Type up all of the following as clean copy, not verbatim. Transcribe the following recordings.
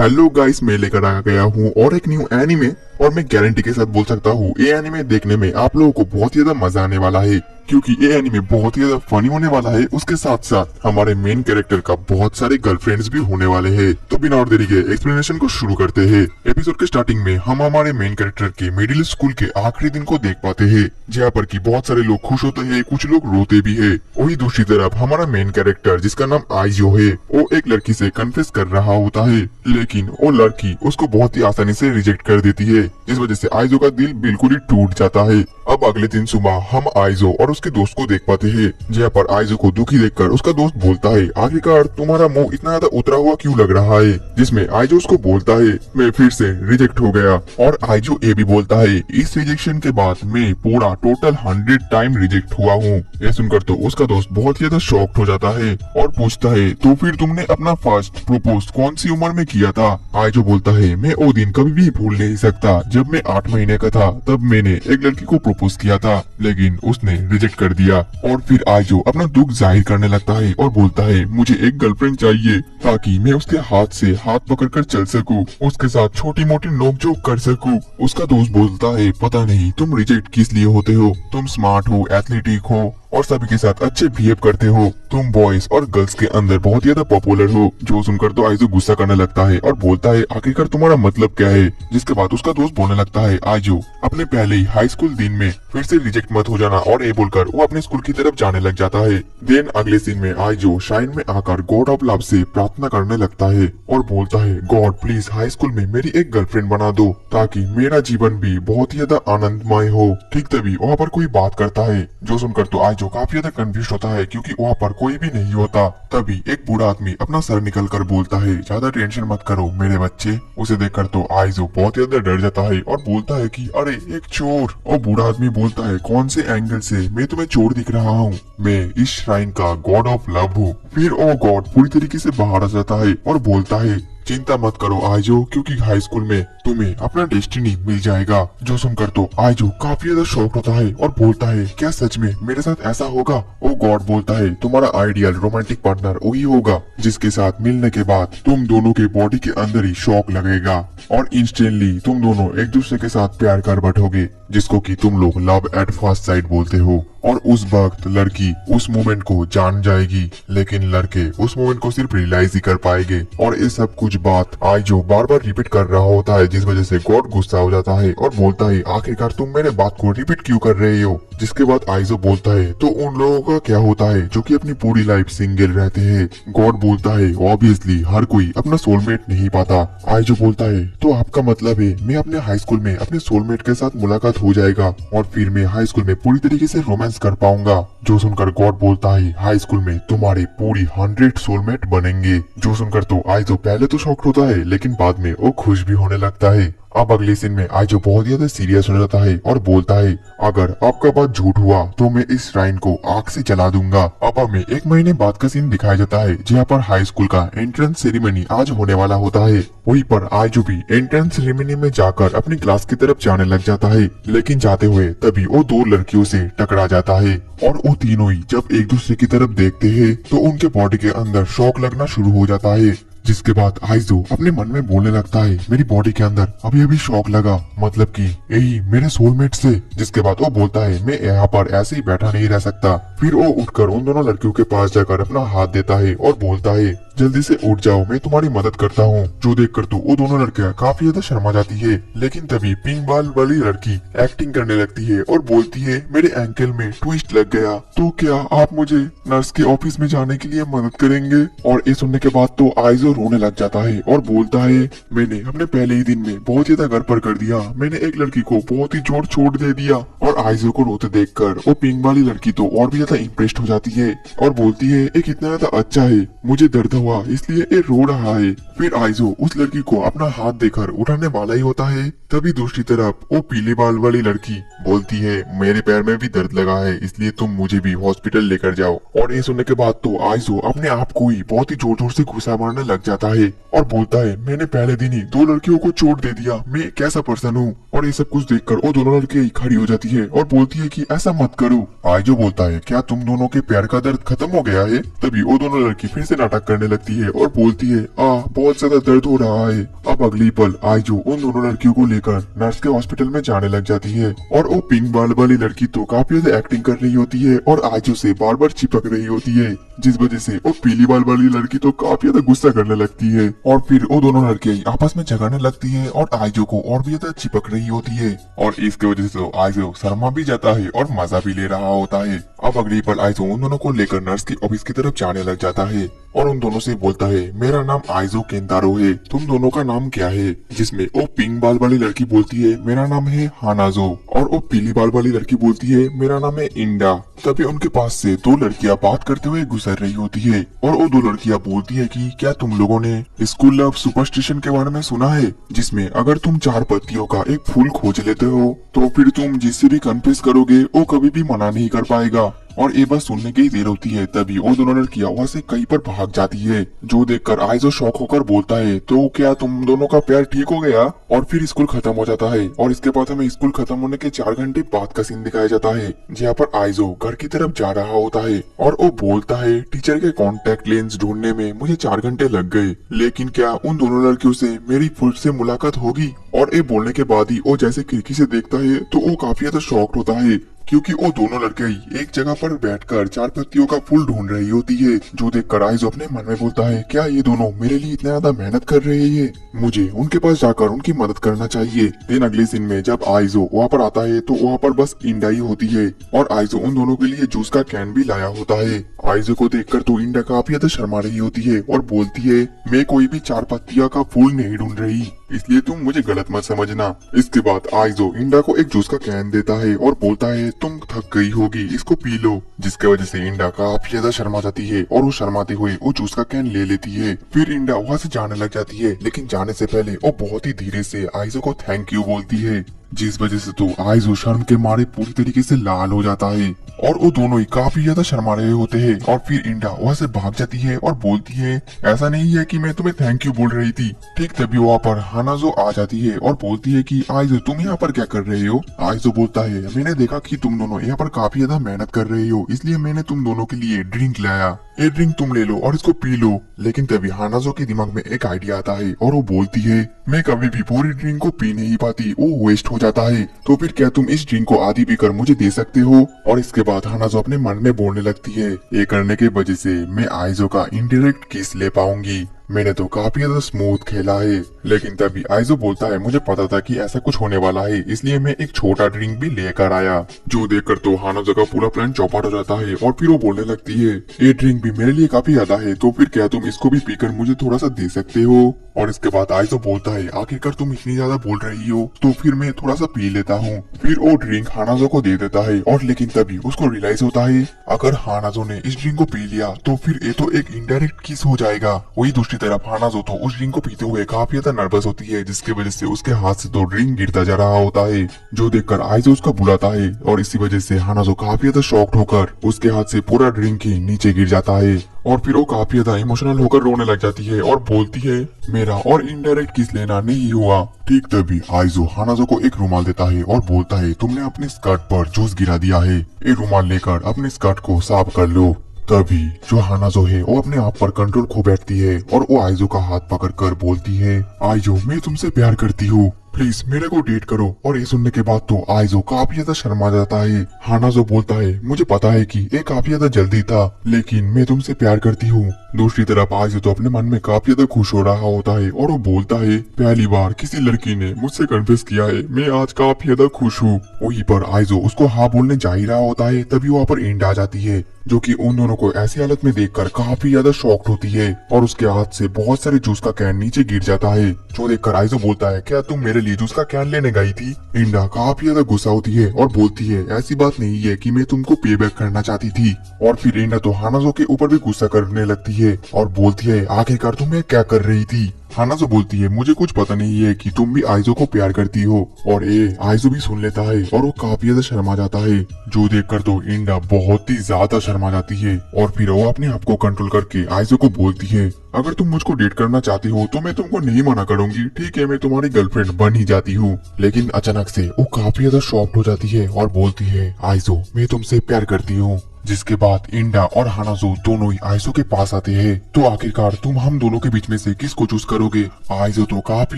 Hello guys, मैं लेकर आ गया हूँ और एक न्यू एनीमे। और मैं गारंटी के साथ बोल सकता हूँ ये एनीमे देखने में आप लोगों को बहुत ही ज्यादा मजा आने वाला है, क्योंकि ये एनीमे बहुत ही ज्यादा फनी होने वाला है। उसके साथ साथ हमारे मेन कैरेक्टर का बहुत सारे गर्लफ्रेंड्स भी होने वाले हैं। तो बिना और देरी के एक्सप्लेनेशन को शुरू करते हैं। एपिसोड के स्टार्टिंग में हम हमारे मेन कैरेक्टर के मिडिल स्कूल के आखिरी दिन को देख पाते हैं, जहाँ पर की बहुत सारे लोग खुश होते हैं, कुछ लोग रोते भी है। वही दूसरी तरफ हमारा मेन कैरेक्टर जिसका नाम आइजो है, वो एक लड़की से कन्फेस कर रहा होता है, लेकिन वो लड़की उसको बहुत ही आसानी से रिजेक्ट कर देती है, जिस वजह से आइजो का दिल बिल्कुल ही टूट जाता है। अब अगले दिन सुबह हम आइजो और उसके दोस्त को देख पाते हैं, जहाँ पर आइजो को दुखी देखकर उसका दोस्त बोलता है, आखिरकार तुम्हारा मुंह इतना ज्यादा उतरा हुआ क्यों लग रहा है। जिसमें आइजो उसको बोलता है, मैं फिर से रिजेक्ट हो गया। और आइजो ये भी बोलता है, इस रिजेक्शन के बाद मैं पूरा टोटल 100 टाइम रिजेक्ट हुआ हूँ। ये सुनकर तो उसका दोस्त बहुत ही ज्यादा शॉक्ड हो जाता है और पूछता है, तो फिर तुमने अपना फर्स्ट प्रपोज कौन सी उम्र में किया था। आइजो बोलता है, मैं वो दिन कभी भी भूल नहीं सकता जब मैं 8 महीने का था। तब मैंने एक लड़की को प्रपोज किया था, लेकिन उसने रिजेक्ट कर दिया। और फिर आइजो अपना दुख जाहिर करने लगता है और बोलता है, मुझे एक गर्लफ्रेंड चाहिए ताकि मैं उसके हाथ से हाथ पकड़कर चल सकूं, उसके साथ छोटी मोटी नोकझोंक कर सकूं। उसका दोस्त बोलता है, पता नहीं तुम रिजेक्ट किस लिए होते हो, तुम स्मार्ट हो, एथलेटिक हो और सभी के साथ अच्छे बिहेव करते हो, तुम बॉयज और गर्ल्स के अंदर बहुत ज्यादा पॉपुलर हो। जो सुनकर तो आइजो गुस्सा करने लगता है और बोलता है, आखिरकार तुम्हारा मतलब क्या है। जिसके बाद उसका दोस्त बोलने लगता है, आइजो अपने पहले ही हाई स्कूल दिन में फिर से रिजेक्ट मत हो जाना। और ये बोलकर वो अपने स्कूल की तरफ जाने लग जाता है। देन अगले सीन में आइजो शाइन में आकर गॉड ऑफ लव से प्रार्थना करने लगता है और बोलता है, गॉड प्लीज हाई स्कूल में मेरी एक गर्लफ्रेंड बना दो ताकि मेरा जीवन भी बहुत ही ज्यादा आनंदमय हो। ठीक तभी वहाँ पर कोई बात करता है। जो सुनकर तो आइजो काफी ज्यादा कंफ्यूज होता है, क्योंकि वहाँ पर कोई भी नहीं होता। तभी एक बूढ़ा आदमी अपना सर निकल कर बोलता है, ज्यादा टेंशन मत करो मेरे बच्चे। उसे देखकर तो आइजो बहुत ज्यादा डर जाता है और बोलता है कि अरे एक चोर। और बूढ़ा आदमी बोलता है, कौन से एंगल से मैं तुम्हें चोर दिख रहा हूँ, मैं इस श्राइन का गॉड ऑफ लव हूँ। फिर वो गॉड पूरी तरीके से बाहर आ जाता है और बोलता है, चिंता मत करो आइजो, क्योंकि हाई स्कूल में तुम्हें अपना डेस्टिनी मिल जाएगा। जो सुनकर तो आइजो काफी ज्यादा शॉक होता है और बोलता है, क्या सच में मेरे साथ ऐसा होगा। वो गॉड बोलता है, तुम्हारा आइडियल रोमांटिक पार्टनर वही होगा जिसके साथ मिलने के बाद तुम दोनों के बॉडी के अंदर ही शॉक लगेगा और इंस्टेंटली तुम दोनों एक दूसरे के साथ प्यार कर बैठोगे, जिसको कि तुम लोग लव एट फर्स्ट साइट बोलते हो। और उस वक्त लड़की उस मोमेंट को जान जाएगी, लेकिन लड़के उस मोमेंट को सिर्फ रियलाइज ही कर पाएंगे। और ये सब कुछ बात आइजो बार बार रिपीट कर रहा होता है, जिस वजह से गॉड गुस्सा हो जाता है और बोलता है, आखिरकार तुम मेरे बात को रिपीट क्यों कर रहे हो। जिसके बाद आइजो बोलता है, तो उन लोगों का क्या होता है जो कि अपनी पूरी लाइफ सिंगल रहते हैं। गॉड बोलता है, ऑब्वियसली हर कोई अपना सोलमेट नहीं पाता। आइजो बोलता है, तो आपका मतलब है मैं अपने हाई स्कूल में अपने सोलमेट के साथ मुलाकात हो जाएगा और फिर मैं हाई स्कूल में पूरी तरीके से रोमांस कर पाऊंगा। जो सुनकर गॉड बोलता है, हाई स्कूल में तुम्हारे पूरी 100 सोलमेट बनेंगे। जो सुनकर तो आइजो पहले तो शॉक्ड होता है, लेकिन बाद में वो खुश भी होने लगता है। अब अगले सीन में आइजो बहुत ज्यादा सीरियस हो जाता है और बोलता है, अगर आपका बात झूठ हुआ तो मैं इस श्राइन को आग से जला दूंगा। अब हमें 1 महीने बाद का सीन दिखाया जाता है, जहाँ पर हाई स्कूल का एंट्रेंस सेरेमनी आज होने वाला होता है। वहीं पर आइजो भी एंट्रेंस सेरेमनी में जाकर अपनी क्लास की तरफ जाने लग जाता है, लेकिन जाते हुए तभी वो 2 लड़कियों से टकरा जाता है और वो तीनों ही जब एक दूसरे की तरफ देखते हैं तो उनके बॉडी के अंदर शॉक लगना शुरू हो जाता है। जिसके बाद आइजो अपने मन में बोलने लगता है, मेरी बॉडी के अंदर अभी अभी शॉक लगा, मतलब कि यही मेरे सोलमेट से। जिसके बाद वो बोलता है, मैं यहाँ पर ऐसे ही बैठा नहीं रह सकता। फिर वो उठकर उन दोनों लड़कियों के पास जाकर अपना हाथ देता है और बोलता है, जल्दी से उठ जाओ, मैं तुम्हारी मदद करता हूँ। जो देखकर तो वो दोनों लड़कियां काफी ज्यादा शर्मा जाती है, लेकिन तभी पिंक बाल वाली लड़की एक्टिंग करने लगती है और बोलती है, मेरे एंकल में ट्विस्ट लग गया, तो क्या आप मुझे नर्स के ऑफिस में जाने के लिए मदद करेंगे। और ये सुनने के बाद तो आइजो रोने लग जाता है और बोलता है, मैंने अपने पहले ही दिन में बहुत ज्यादा गड़बड़ कर दिया, मैंने एक लड़की को बहुत ही जोर छोड़ दे दिया। और आइजो को रोते देखकर वो पिंक वाली लड़की तो और भी ज्यादा इम्प्रेस्ड हो जाती है और बोलती है, ये कितना ज्यादा अच्छा है, मुझे दर्द हुआ इसलिए ये रो रहा है। फिर आइजो उस लड़की को अपना हाथ देकर उठाने वाला ही होता है, तभी दूसरी तरफ वो पीले बाल वाली लड़की बोलती है, मेरे पैर में भी दर्द लगा है, इसलिए तुम मुझे भी हॉस्पिटल लेकर जाओ। और ये सुनने के बाद तो आइजो अपने आप को ही बहुत ही जोर जोर से घुसा मारने लग जाता है और बोलता है, मैंने पहले दिन ही 2 लड़कियों को चोट दे दिया, मैं कैसा पर्सन हूँ। और ये सब कुछ देखकर वो दोनों लड़की खड़ी हो जाती है और बोलती है कि ऐसा मत करो, आइजो बोलता है क्या तुम दोनों के प्यार का दर्द खत्म हो गया है? तभी वो दोनों लड़की फिर से नाटक करने लगती है और बोलती है बहुत ज्यादा दर्द हो रहा है। अब अगली पल आइजो उन दोनों लड़कियों को लेकर नर्स के हॉस्पिटल में जाने लग जाती है और वो पिंक बाल वाली लड़की तो काफी ज्यादा एक्टिंग कर रही होती है और आइजो से बार बार चिपक रही होती है, जिस वजह से वो पीली बाल वाली लड़की तो काफी ज्यादा गुस्सा करने लगती है और फिर वो दोनों लड़कियां आपस में झगड़ने लगती है और आइजो को और भी ज्यादा चिपक रही होती है और इसकी वजह से तो आइजो शर्मा भी जाता है और मजा भी ले रहा होता है। अब अगली पल आइजो उन दोनों को लेकर नर्स की ऑफिस की तरफ जाने लग जाता है और उन दोनों से बोलता है मेरा नाम आइजो केंतारो है, तुम दोनों का नाम क्या है? जिसमें वो पिंक बाल वाली लड़की बोलती है मेरा नाम है हानाजो और वो पीली बाल वाली लड़की बोलती है मेरा नाम है इंडा। तभी उनके पास से दो लड़कियां बात करते हुए गुजर रही होती है और वो दो लड़कियां बोलती है कि क्या तुम लोगों ने स्कूल लव सुपरस्टिशन के बारे में सुना है, जिसमें अगर तुम 4 पत्तियों का एक फूल खोज लेते हो तो फिर तुम जिससे भी कन्फ्यूज करोगे वो कभी भी मना नहीं कर पाएगा। और ये बात सुनने की देर होती है तभी वो दोनों लड़कियां वहाँ से कहीं पर भाग जाती है, जो देखकर आइजो शॉक होकर बोलता है तो क्या तुम दोनों का प्यार ठीक हो गया? और फिर स्कूल खत्म हो जाता है और इसके बाद हमें स्कूल खत्म होने के 4 घंटे बाद का सीन दिखाया जाता है, जहाँ पर आइजो घर की तरफ जा रहा होता है और वो बोलता है टीचर के कॉन्टेक्ट लेंस ढूंढने में मुझे 4 घंटे लग गए, लेकिन क्या उन दोनों लड़कियों से मेरी फिर से मुलाकात होगी? और ये बोलने के बाद ही वो जैसे खिड़की से देखता है तो वो काफी ज्यादा शॉक्ड होता है, क्योंकि वो दोनों लड़के एक जगह पर बैठकर 4 पत्तियों का फूल ढूंढ रही होती है, जो देखकर आइजो अपने मन में बोलता है क्या ये दोनों मेरे लिए इतना ज्यादा मेहनत कर रहे हैं, मुझे उनके पास जाकर उनकी मदद करना चाहिए। दिन अगले दिन में जब आइजो वहाँ पर आता है तो वहाँ पर बस इंडा ही होती है और आइजो उन दोनों के लिए जूस का कैन भी लाया होता है। आइजो को देखकर तो इंडा काफी ज्यादा शर्मा रही होती है और बोलती है मैं कोई भी 4 पत्तियां का फूल नहीं ढूंढ रही, इसलिए तुम मुझे गलत मत समझना। इसके बाद आइजो इंडा को एक जूस का कैन देता है और बोलता है तुम थक गई होगी, इसको पी लो, जिसकी वजह से इंडा काफी ज्यादा शर्मा जाती है और वो शर्माते हुए वो जूस का कैन ले लेती है। फिर इंडा वहाँ से जाने लग जाती है, लेकिन जाने से पहले वो बहुत ही धीरे से आइजो को थैंक यू बोलती है, जिस वजह से तो आइजो शर्म के मारे पूरी तरीके से लाल हो जाता है और वो दोनों ही काफी ज्यादा शर्मा रहे होते हैं। और फिर इंडा वहाँ से भाग जाती है और बोलती है ऐसा नहीं है कि मैं तुम्हें थैंक यू बोल रही थी। ठीक तभी वहाँ पर हानाजो आ जाती है और बोलती है कि आइजो तुम यहाँ पर क्या कर रहे हो? आइजो बोलता है मैंने देखा कि तुम दोनों यहाँ पर काफी ज्यादा मेहनत कर रहे हो, इसलिए मैंने तुम दोनों के लिए ड्रिंक लाया, ये ड्रिंक तुम ले लो और इसको पी लो। लेकिन तभी हानाजो के दिमाग में एक आइडिया आता है और वो बोलती है मैं कभी भी पूरी ड्रिंक को पी नहीं पाती, वो वेस्ट हो जाता है, तो फिर क्या तुम इस ड्रिंक को आधी पीकर मुझे दे सकते हो? और इसके बाद हानाजो अपने मन में बोलने लगती है ये करने के वजह से मैं आइजो का इनडायरेक्ट किस ले पाऊंगी, मैंने तो काफी ज्यादा स्मूथ खेला है। लेकिन तभी आइजो बोलता है मुझे पता था कि ऐसा कुछ होने वाला है, इसलिए मैं एक छोटा ड्रिंक भी लेकर आया, जो देखकर तो हानाजो का पूरा प्लान चौपट हो जाता है और फिर वो बोलने लगती है ये ड्रिंक भी मेरे लिए काफी ज्यादा है, तो फिर क्या तुम इसको भी पीकर मुझे थोड़ा सा दे सकते हो? और इसके बाद आइजो बोलता है आखिरकार तुम इतनी ज्यादा बोल रही हो तो फिर मैं थोड़ा सा पी लेता हूँ। फिर वो ड्रिंक हानाजो को दे देता है और लेकिन तभी उसको रियलाइज होता है अगर हानाजो ने इस ड्रिंक को पी लिया तो फिर ये तो एक इनडायरेक्ट किस हो जाएगा। वही दूसरी तरफ हानाजो तो उस ड्रिंक को पीते हुए काफी ज्यादा नर्वस होती है, जिसकी वजह से उसके हाथ से तो ड्रिंक गिरता जा रहा होता है, जो देखकर आइजो उसका बुलाता है और इसी वजह से हानाजो काफी ज्यादा शॉक्ड होकर उसके हाथ से पूरा ड्रिंक ही नीचे गिर जाता है और फिर वो काफी ज्यादा इमोशनल होकर रोने लग जाती है और बोलती है मेरा और इनडायरेक्ट किस लेना नहीं हुआ। ठीक तभी आइजो हानाजो को एक रुमाल देता है और बोलता है तुमने अपने स्कर्ट पर जूस गिरा दिया है, ये रुमाल लेकर अपने स्कर्ट को साफ कर लो। तभी जो हानाजो है वो अपने आप पर कंट्रोल खो बैठती है और वो आइजो का हाथ पकड़कर बोलती है आइजो मैं तुमसे प्यार करती हूँ, प्लीज मेरे को डेट करो। और ये सुनने के बाद तो आइजो काफी ज्यादा शर्मा जाता है। हानाजो बोलता है मुझे पता है कि ये काफी ज्यादा जल्दी था, लेकिन मैं तुमसे प्यार करती हूँ। दूसरी तरफ आइजो तो अपने मन में काफी ज्यादा खुश हो रहा होता है और वो बोलता है पहली बार किसी लड़की ने मुझसे कन्फेस किया है, मैं आज काफी ज्यादा खुश हूँ। वहीं पर आइजो उसको हाँ बोलने जा ही रहा होता है तभी वहाँ पर एंड आ जाती है, जो कि उन दोनों को ऐसी हालत में देखकर काफी ज्यादा शॉक्ड होती है और उसके हाथ से बहुत सारे जूस का कैन नीचे गिर जाता है, जो देखकर आइजो बोलता है क्या तुम मेरे लिए जूस का कैन लेने गई थी? इंडा काफी ज्यादा गुस्सा होती है और बोलती है ऐसी बात नहीं है कि मैं तुमको पे बैक करना चाहती थी। और फिर इंडा तो हानाजो के ऊपर भी गुस्सा करने लगती है और बोलती है आखिरकार तुम क्या कर रही थी? हानाजो बोलती है मुझे कुछ पता नहीं है कि तुम भी आइजो को प्यार करती हो। और आइजो भी सुन लेता है और वो काफी ज्यादा शर्मा जाता है, जो देखकर तो इंडा बहुत ही ज्यादा शर्मा जाती है। और फिर वो अपने आप को कंट्रोल करके आइजो को बोलती है अगर तुम मुझको डेट करना चाहती हो तो मैं तुमको नहीं मना करूंगी, ठीक है मैं तुम्हारी गर्लफ्रेंड बन ही जाती हूँ। लेकिन अचानक से वो काफी ज्यादा शॉक्ड हो जाती है और बोलती है आइजो मैं तुमसे प्यार करती हूँ। जिसके बाद इंडा और हानाजो दोनों ही आइजो के पास आते हैं। तो आखिरकार तुम हम दोनों के बीच में से किसको चूज करोगे? आइजो तो काफी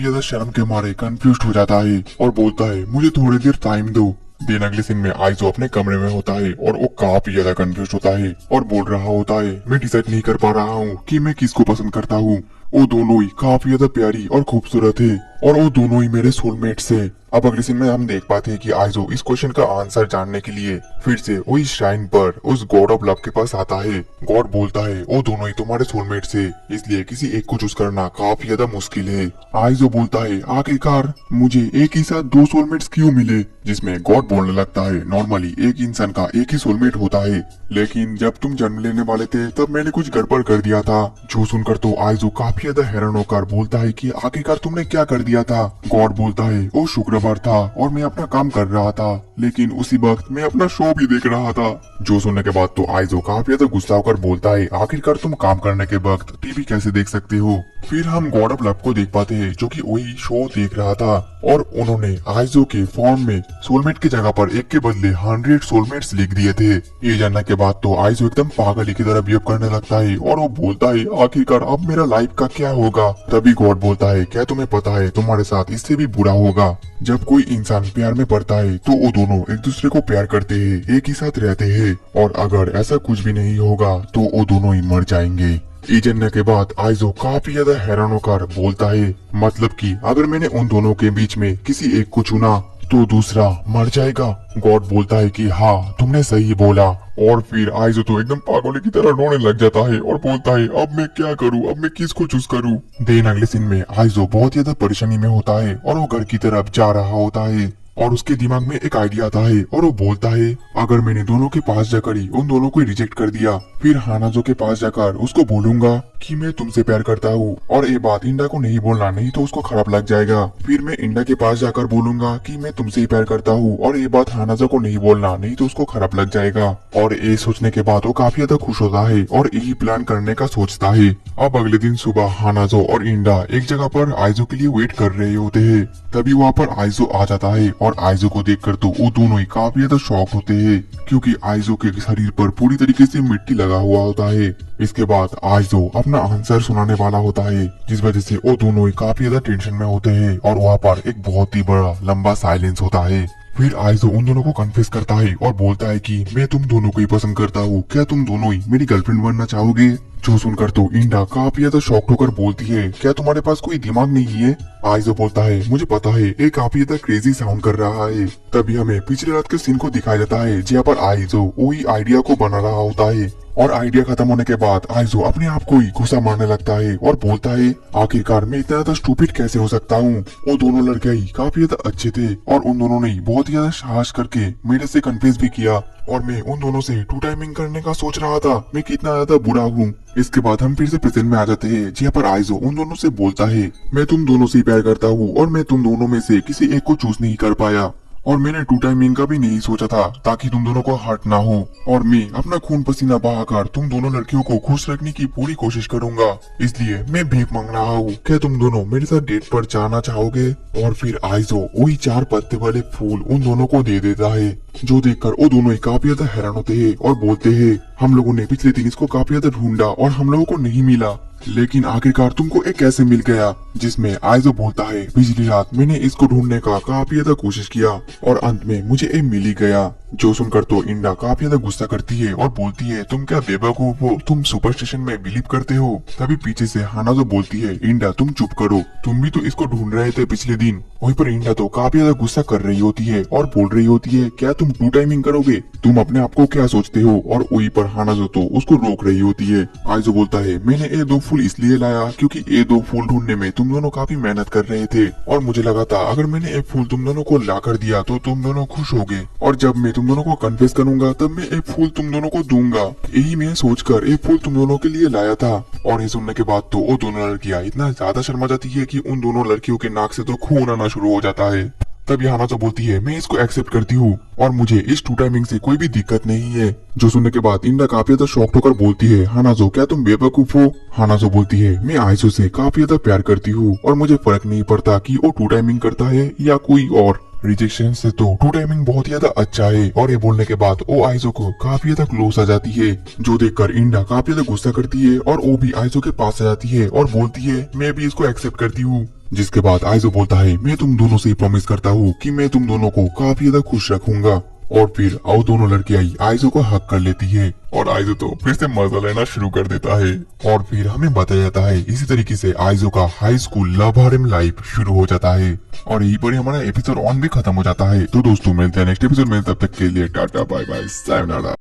ज्यादा शर्म के मारे कंफ्यूज हो जाता है और बोलता है मुझे थोड़ी देर टाइम दो। दिन अगले सीन में आइजो अपने कमरे में होता है और वो काफी ज्यादा कंफ्यूज होता है और बोल रहा होता है मैं डिसाइड नहीं कर पा रहा हूँ कि मैं किसको पसंद करता हूँ। वो दोनों ही काफी ज्यादा प्यारी और खूबसूरत है और वो दोनों ही मेरे सोलमेट्स है। अब अगले सीन में हम देख पाते हैं कि आइजो इस क्वेश्चन का आंसर जानने के लिए फिर से वही श्राइन पर उस गॉड ऑफ लव के पास आता है। गॉड बोलता है वो दोनों ही तुम्हारे सोलमेट्स है, इसलिए किसी एक को चूज करना काफी ज्यादा मुश्किल है। आइजो बोलता है आखिरकार मुझे एक ही साथ दो सोलमेट्स क्यों मिले? जिसमें गॉड बोलने लगता है नॉर्मली एक इंसान का एक ही सोलमेट होता है, लेकिन जब तुम जन्म लेने वाले थे तब मैंने कुछ गड़बड़ कर दिया था। जो सुनकर तो आइजो काफी ज्यादा हैरान होकर बोलता है कि आखिरकार तुमने क्या कर दिया था? गॉड बोलता है वो शुक्रवार था और मैं अपना काम कर रहा था, लेकिन उसी वक्त मैं अपना शो भी देख रहा था। जो सुनने के बाद तो आइजो काफी ज्यादा गुस्सा होकर बोलता है आखिरकार तुम काम करने के वक्त टीवी कैसे देख सकते हो? फिर हम गॉड ऑफ लव को देख पाते हैं जो कि वही शो देख रहा था और उन्होंने आइजो के फॉर्म में सोलमेट की जगह पर एक के बदले 100 सोलमेट्स लिख दिए थे। ये जानने के बाद तो आइजो एकदम पागल की तरह बिहेव करने लगता है और वो बोलता है आखिरकार अब मेरा लाइफ का क्या होगा? तभी गॉड बोलता है क्या तुम्हें पता है तुम्हारे साथ इससे भी बुरा होगा। जब कोई इंसान प्यार में पड़ता है तो वो दोनों एक दूसरे को प्यार करते हैं, एक ही साथ रहते हैं, और अगर ऐसा कुछ भी नहीं होगा तो वो दोनों ही मर जाएंगे। ये जानने के बाद आइजो काफी ज्यादा हैरान होकर बोलता है मतलब कि अगर मैंने उन दोनों के बीच में किसी एक को चुना तो दूसरा मर जाएगा। गॉड बोलता है कि हाँ तुमने सही बोला। और फिर आइजो तो एकदम पागल की तरह रोने लग जाता है और बोलता है अब मैं क्या करूँ, अब मैं किसको चूज करूँ? दिन अगले सीन में आइजो बहुत ज्यादा परेशानी में होता है और वो घर की तरफ जा रहा होता है और उसके दिमाग में एक आइडिया आता है और वो बोलता है अगर मैंने दोनों के पास जाकर ही उन दोनों को रिजेक्ट कर दिया फिर हानाजो के पास जाकर उसको बोलूंगा कि मैं तुमसे प्यार करता हूँ और ये बात इंडा को नहीं बोलना, नहीं तो उसको खराब लग जाएगा। फिर मैं इंडा के पास जाकर बोलूंगा कि मैं तुमसे ही प्यार करता हूँ और ये बात हानाजो को नहीं बोलना, नहीं तो उसको खराब लग जाएगा। और ये सोचने के बाद वो काफी ज्यादा खुश होता है और यही प्लान करने का सोचता है। अब अगले दिन सुबह हानाजो और इंडा एक जगह पर आइजो के लिए वेट कर रहे होते हैं। तभी वहाँ पर आइजो आ जाता है और आइजो को देखकर तो वो दोनों ही काफी ज्यादा शॉक होते हैं क्योंकि आइजो के शरीर पर पूरी तरीके से मिट्टी लगा हुआ होता है। इसके बाद आइजो अपना आंसर सुनाने वाला होता है, जिस वजह से वो दोनों ही काफी ज्यादा टेंशन में होते हैं और वहाँ पर एक बहुत ही बड़ा लंबा साइलेंस होता है। फिर आइजो उन दोनों को कन्फेस करता है और बोलता है कि मैं तुम दोनों को ही पसंद करता हूँ, क्या तुम दोनों ही मेरी गर्लफ्रेंड बनना चाहोगे? जो सुनकर तो इंडा काफी ज्यादा शॉक्ड होकर बोलती है क्या तुम्हारे पास कोई दिमाग नहीं है? आइजो बोलता है मुझे पता है ये काफी ज्यादा क्रेजी साउंड कर रहा है। तभी हमें पिछले रात के सीन को दिखाया जाता है जहाँ पर आइजो वही आइडिया को बना रहा होता है और आइडिया खत्म होने के बाद आइजो अपने आप को ही गुस्सा मारने लगता है और बोलता है आखिरकार मैं इतना ज्यादा स्टूपिड कैसे हो सकता हूँ? वो दोनों लड़के ही काफी ज्यादा अच्छे थे और उन दोनों ने बहुत ही ज्यादा साहस करके मेरे से कन्फ्यूज भी किया और मैं उन दोनों से टू टाइमिंग करने का सोच रहा था, मैं कितना ज्यादा बुरा हूँ। इसके बाद हम फिर से प्रेजेंट में आ जाते हैं जहाँ पर आइजो उन दोनों से बोलता है मैं तुम दोनों से ही प्यार करता हूँ और मैं तुम दोनों में से किसी एक को चूज नहीं कर पाया और मैंने टू टाइमिंग का भी नहीं सोचा था ताकि तुम दोनों को हर्ट ना हो और मैं अपना खून पसीना बहाकर तुम दोनों लड़कियों को खुश रखने की पूरी कोशिश करूंगा, इसलिए मैं भीख मांग रहा हूँ, क्या तुम दोनों मेरे साथ डेट पर जाना चाहोगे? और फिर आइजो वही 4 पत्ते वाले फूल उन दोनों को दे देता है, जो देखकर वो दोनों ही काफी ज्यादा हैरान होते हैं और बोलते हैं हम लोगों ने पिछले दिन इसको काफी ज्यादा ढूंढा और हम लोगों को नहीं मिला, लेकिन आखिरकार तुमको एक कैसे मिल गया? जिसमें आइजो बोलता है पिछली रात मैंने इसको ढूंढने का काफी ज्यादा कोशिश किया और अंत में मुझे ये मिल ही गया। जो सुनकर तो इंडा काफी ज्यादा गुस्सा करती है और बोलती है तुम क्या बेवकूफ हो, तुम सुपरस्टिशन में बिलीव करते हो? तभी पीछे से हानाजो बोलती है इंडा तुम चुप करो, तुम भी तो इसको ढूंढ रहे थे पिछले दिन। वहीं पर इंडा तो काफी ज्यादा गुस्सा कर रही होती है और बोल रही होती है क्या तुम टू टाइमिंग करोगे, तुम अपने आप को क्या सोचते हो? और वहीं पर हानाजो तो उसको रोक रही होती है। आइजो बोलता है मैंने ये 2 फूल इसलिए लाया क्योंकि ये 2 फूल ढूंढने में तुम दोनों काफी मेहनत कर रहे थे और मुझे लगा था अगर मैंने एक फूल तुम दोनों को ला कर दिया तो तुम दोनों खुश होगे और जब मैं तुम तुम दोनों को कन्फेस करूंगा तब मैं एक फूल तुम दोनों को दूंगा। यही मैं सोचकर एक फूल तुम दोनों के लिए लाया था। और ये सुनने के बाद तो वो दोनों लड़कियां इतना ज्यादा शर्मा जाती है कि उन दोनों लड़कियों के नाक से तो खून आना शुरू हो जाता है। तब हानाजो बोलती है मैं इसको एक्सेप्ट करती हूँ और मुझे इस टू टाइमिंग से कोई भी दिक्कत नहीं है। जो सुनने के बाद इंडा काफी ज्यादा शॉक्ड होकर बोलती है हानाजो क्या तुम बेवकूफ हो। हानाजो बोलती है मैं आइसो से काफी ज्यादा प्यार करती हूँ और मुझे फर्क नहीं पड़ता कि वो टू टाइमिंग करता है या कोई और। रिजेक्शन से तो टू टाइमिंग बहुत ज्यादा अच्छा है। और ये बोलने के बाद वो आइजो को काफी ज्यादा क्लोज आ जाती है, जो देखकर इंडा काफी ज्यादा गुस्सा करती है और वो भी आइजो के पास आ जाती है और बोलती है मैं भी इसको एक्सेप्ट करती हूँ। जिसके बाद आइजो बोलता है मैं तुम दोनों से प्रॉमिस करता हूँ कि मैं तुम दोनों को काफी ज्यादा खुश रखूंगा। और फिर वो दोनों लड़कियां आइजो को हक कर लेती है और आइजो तो फिर से मजा लेना शुरू कर देता है। और फिर हमें बताया जाता है इसी तरीके से आइजो का हाई स्कूल लव हारम लाइफ शुरू हो जाता है और यहीं पर ही हमारा एपिसोड 1 भी खत्म हो जाता है। तो दोस्तों मिलते हैं नेक्स्ट एपिसोड में, तब तक के लिए टाटा बाय बाय सायोनारा।